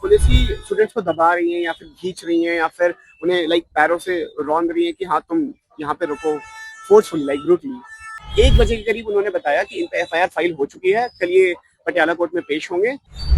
Police ही students को दबा रही है या फिर खींच रही है या फिर उन्हें लाइक पैरों से रौंद रही है कि हाँ तुम यहाँ पे रुको, फोर्सफुली लाइक ब्रूटली। 1 बजे के करीब उन्होंने बताया कि इन पे एफआईआर फाइल हो चुकी है, कल ये पटियाला कोर्ट में पेश होंगे।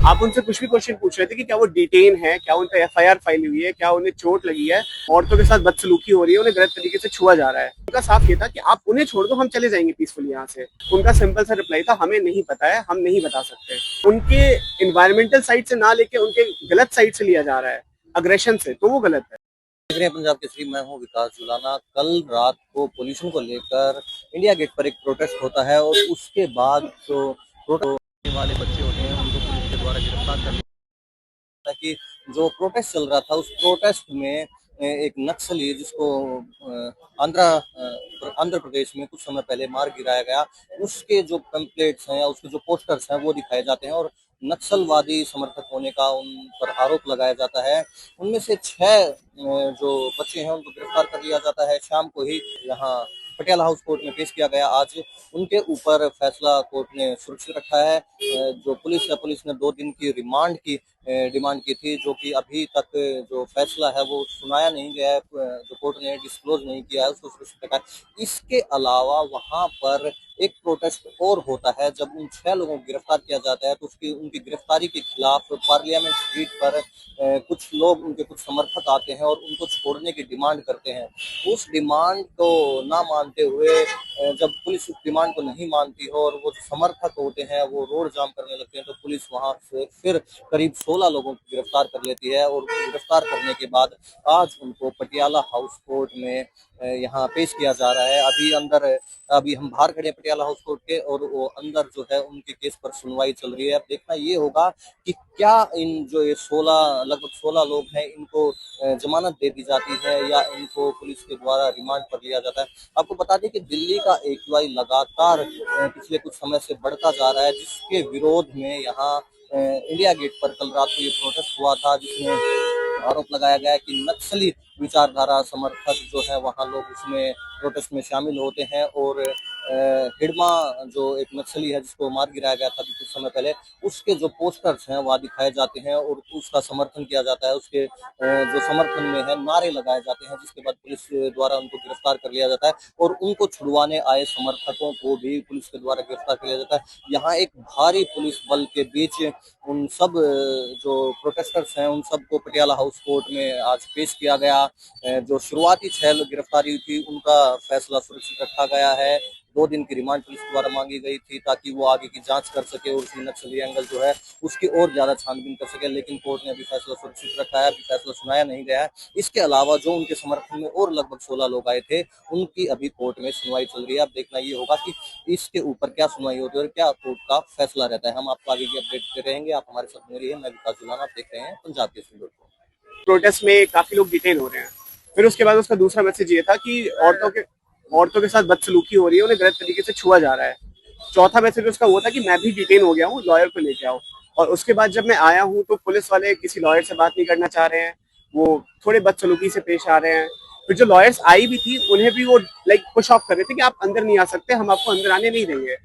आप उनसे कुछ भी क्वेश्चन पूछ रहे थे कि क्या वो डिटेन है, क्या उन पे एफआईआर फाइल हुई है, क्या उन्हें चोट लगी है, औरतों के साथ बदसलूकी हो रही है, उन्हें गलत तरीके से छुआ जा रहा है। उनका साफ ये था कि आप उन्हें छोड़ दो, हम चले जाएंगे पीसफुली यहाँ से। उनका सिंपल सा रिप्लाई था, हमें नहीं पता है, हम नहीं बता सकते। उनके इन्वायरमेंटल साइड से ना लेके उनके गलत साइड से लिया जा रहा है, अग्रेशन से, तो वो गलत है। देख रहे हैं पंजाब केसरी, मैं हूं विकास जुलाना। कल रात को पोल्यूशन को लेकर इंडिया गेट पर एक प्रोटेस्ट होता है और उसके बाद जो प्रोटेस्ट वाले बच्चे होते हैं उनको पुलिस के द्वारा गिरफ्तार कर लिया। कि जो प्रोटेस्ट चल रहा था उस प्रोटेस्ट में एक नक्सली जिसको आंध्र प्रदेश में कुछ समय पहले मार गिराया गया, उसके जो पेम्पलेट्स हैं या उसके जो पोस्टर्स हैं वो दिखाए जाते हैं और नक्सलवादी समर्थक होने का उन पर आरोप लगाया जाता है। उनमें से 6 जो बच्चे हैं उनको गिरफ्तार कर लिया जाता है। शाम को ही यहाँ पटियाला हाउस कोर्ट में पेश किया गया। आज उनके ऊपर फैसला कोर्ट ने सुरक्षित रखा है। जो पुलिस ने 2 दिन की रिमांड की डिमांड की थी, जो कि अभी तक जो फैसला है वो सुनाया नहीं गया है, जो कोर्ट ने डिस्क्लोज नहीं किया है, उसको सुरक्षित रखा है। इसके अलावा वहां पर एक प्रोटेस्ट और होता है। जब उन 6 लोगों को गिरफ्तार किया जाता है तो उनकी गिरफ्तारी के खिलाफ पार्लियामेंट स्ट्रीट पर कुछ लोग, उनके कुछ समर्थक आते हैं और उनको छोड़ने की डिमांड करते हैं। उस डिमांड को ना मानते हुए जब पुलिस उस डिमांड को नहीं मानती हो और वो जो समर्थक होते हैं वो रोड जाम करने लगते हैं, तो पुलिस वहां से फिर करीब 16 लोगों को गिरफ्तार कर लेती है और गिरफ्तार करने के बाद आज उनको पटियाला हाउस कोर्ट में यहाँ पेश किया जा रहा है। अभी हम बाहर खड़े हैं पटियाला हाउस कोर्ट के और वो अंदर जो है उनके केस पर सुनवाई चल रही है। अब देखना ये होगा कि क्या इन जो ये लगभग 16 लोग हैं इनको जमानत दे दी जाती है या इनको पुलिस के द्वारा रिमांड पर लिया जाता है। आपको बता दें कि दिल्ली का AQI लगातार पिछले कुछ समय से बढ़ता जा रहा है, जिसके विरोध में यहाँ इंडिया गेट पर कल रात को ये प्रोटेस्ट हुआ था, जिसमें आरोप लगाया गया है कि नक्सली विचारधारा समर्थक जो है वहाँ लोग उसमें प्रोटेस्ट में शामिल होते हैं और हिडमा जो एक नक्सली है जिसको मार गिराया गया था कुछ समय पहले, उसके जो पोस्टर्स हैं वहाँ दिखाए जाते हैं और उसका समर्थन किया जाता है। उसके जो समर्थन में है नारे लगाए जाते हैं, जिसके बाद पुलिस द्वारा उनको गिरफ्तार कर लिया जाता है और उनको छुड़वाने आए समर्थकों को भी पुलिस के द्वारा गिरफ्तार कर लिया जाता है। यहाँ एक भारी पुलिस बल के बीच उन सब जो प्रोटेस्टर्स हैं उन सबको पटियाला हाउस कोर्ट में आज पेश किया गया। जो शुरुआती 6 गिरफ्तारी थी उनका फैसला सुरक्षित रखा गया है। 2 दिन की रिमांड पुलिस द्वारा मांगी गई थी ताकि वो आगे की जांच कर सके और उसकी नक्सली एंगल जो है उसकी और ज्यादा छानबीन कर सके, लेकिन कोर्ट ने अभी फैसला सुरक्षित रखा है। अभी फैसला सुनाया नहीं गया है। इसके अलावा जो उनके समर्थन में और लगभग 16 लोग आए थे उनकी अभी कोर्ट में सुनवाई चल रही है। अब देखना ये होगा कि इसके ऊपर क्या सुनवाई होती है और क्या कोर्ट का फैसला रहता है। हम आपको आगे की अपडेट देते रहेंगे। आप हमारे साथ बने रहिए। मैं विकास जुलाना, आप देख रहे हैं Punjab Kesari dot com. Protest में काफी लोग डिटेन हो रहे हैं। फिर उसके बाद उसका दूसरा मैसेज ये था कि औरतों के साथ बदसलूकी हो रही है, उन्हें गलत तरीके से छुआ जा रहा है। चौथा मैसेज उसका वो था कि मैं भी डिटेन हो गया हूँ, लॉयर को लेके आओ। और उसके बाद जब मैं आया हूँ तो पुलिस वाले किसी लॉयर से बात नहीं करना चाह रहे हैं, वो थोड़े बदसलूकी से पेश आ रहे हैं। फिर जो लॉयर्स आई भी थी उन्हें भी वो लाइक पुश ऑफ कर रहे थे कि आप अंदर नहीं आ सकते, हम आपको अंदर आने नहीं देंगे।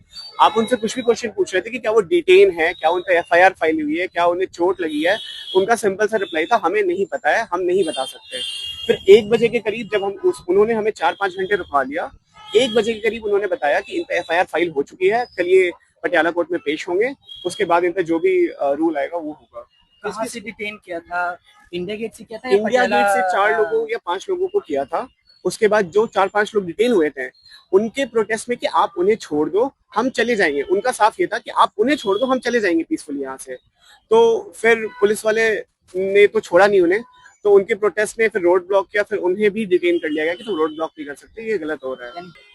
आप उनसे कुछ भी क्वेश्चन पूछ रहे थे कि क्या वो डिटेन है, क्या उन पर एफआईआर फाइल हुई है, क्या उन्हें चोट लगी है। उनका सिंपल सा रिप्लाई था, हमें नहीं पता है, हम नहीं बता सकते। फिर 1 बजे के करीब जब उन्होंने हमें 4-5 घंटे रुकवा लिया। 1 बजे के करीब उन्होंने बताया कि इन पे एफआईआर फाइल हो चुकी है, कल ये पटियाला कोर्ट में पेश होंगे, उसके बाद इन पे जो भी रूल आएगा वो होगा। कहाँ से डिटेन किया था? इंडिया गेट से किया था? इंडिया गेट से 4 लोगों या 5 लोगों को किया था। उसके बाद जो 4-5 लोग डिटेन हुए थे उनके प्रोटेस्ट में कि आप उन्हें छोड़ दो, हम चले जाएंगे। उनका साफ ये था कि आप उन्हें छोड़ दो, हम चले जाएंगे पीसफुल यहाँ से। तो फिर पुलिस वाले ने तो छोड़ा नहीं उन्हें, तो उनके प्रोटेस्ट में फिर रोड ब्लॉक किया, फिर उन्हें भी डिटेन कर लिया गया कि तुम रोड ब्लॉक नहीं कर सकते, ये गलत हो रहा है।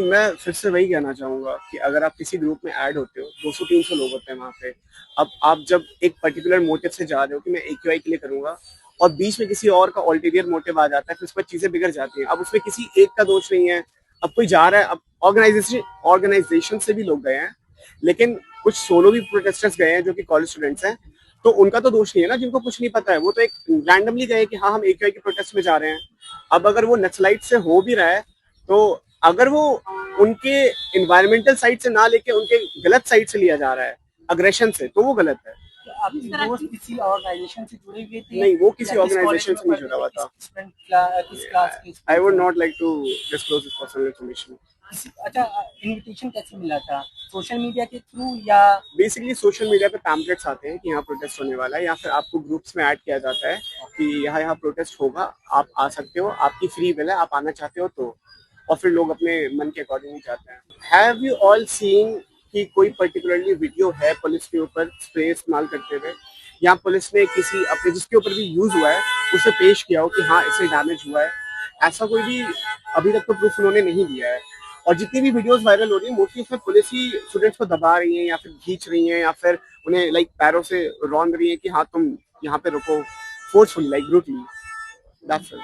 मैं फिर से वही कहना चाहूंगा कि अगर आप किसी ग्रुप में ऐड होते हो, 200-300 लोग होते हैं वहां पे। अब आप जब एक पर्टिकुलर मोटिव से जा रहे हो कि मैं AQI के लिए करूंगा और बीच में किसी और का अल्टीरियर मोटिव आ जाता है, फिर उस पर चीजें बिगड़ जाती हैं। अब उसमें किसी एक का दोष नहीं है। अब कोई जा रहा है, अब ऑर्गेनाइजेशन से भी लोग गए हैं, लेकिन कुछ सोलो भी प्रोटेस्टर्स गए हैं जो कि कॉलेज स्टूडेंट्स हैं, तो उनका तो दोष नहीं है ना, जिनको कुछ नहीं पता है। वो तो एक रैंडमली गए कि हाँ हम AQI के प्रोटेस्ट में जा रहे हैं। अब अगर वो नक्सलाइट से हो भी रहा है, तो अगर वो उनके इन्वायरमेंटल साइड से ना लेके उनके गलत साइड से लिया जा रहा है, अग्रेशन से, तो वो गलत है। आपकी दोस्त किसी ऑर्गेनाइजेशन से जुड़े हुए थे? नहीं, वो किसी या किस ऑर्गेनाइजेशन कॉलेज से में नहीं जुड़ा हुआ था। किस क्लास के आई वुड student थे? Not like to disclose this personal information. अच्छा, इनविटेशन कैसे मिला था? सोशल मीडिया के थ्रू या बेसिकली सोशल मीडिया पे पैम्पलेट्स आते हैं कि यहाँ प्रोटेस्ट होने वाला है, या फिर आपको ग्रुप्स में ऐड किया जाता है कि यहाँ यहाँ प्रोटेस्ट होगा, आप आ सकते हो, आपकी फ्री विल है, आप आना चाहते हो तो। और फिर लोग अपने मन के अकॉर्डिंग जाते हैं। हैव यू ऑल सीन कि कोई पर्टिकुलरली वीडियो है पुलिस के ऊपर स्प्रे इस्तेमाल करते हुए, या पुलिस ने किसी अपने जिसके ऊपर भी यूज हुआ है उसे पेश किया हो कि हाँ इससे डैमेज हुआ है? ऐसा कोई भी अभी तक तो प्रूफ उन्होंने नहीं दिया है। और जितनी भी वीडियोस वायरल हो रही है मोस्टली उसमें पुलिस ही स्टूडेंट्स को दबा रही है, या फिर खींच रही है, या फिर उन्हें लाइक पैरों से रौंद रही है कि हाँ तुम यहाँ पे रुको, forcefully like brutally. That's it.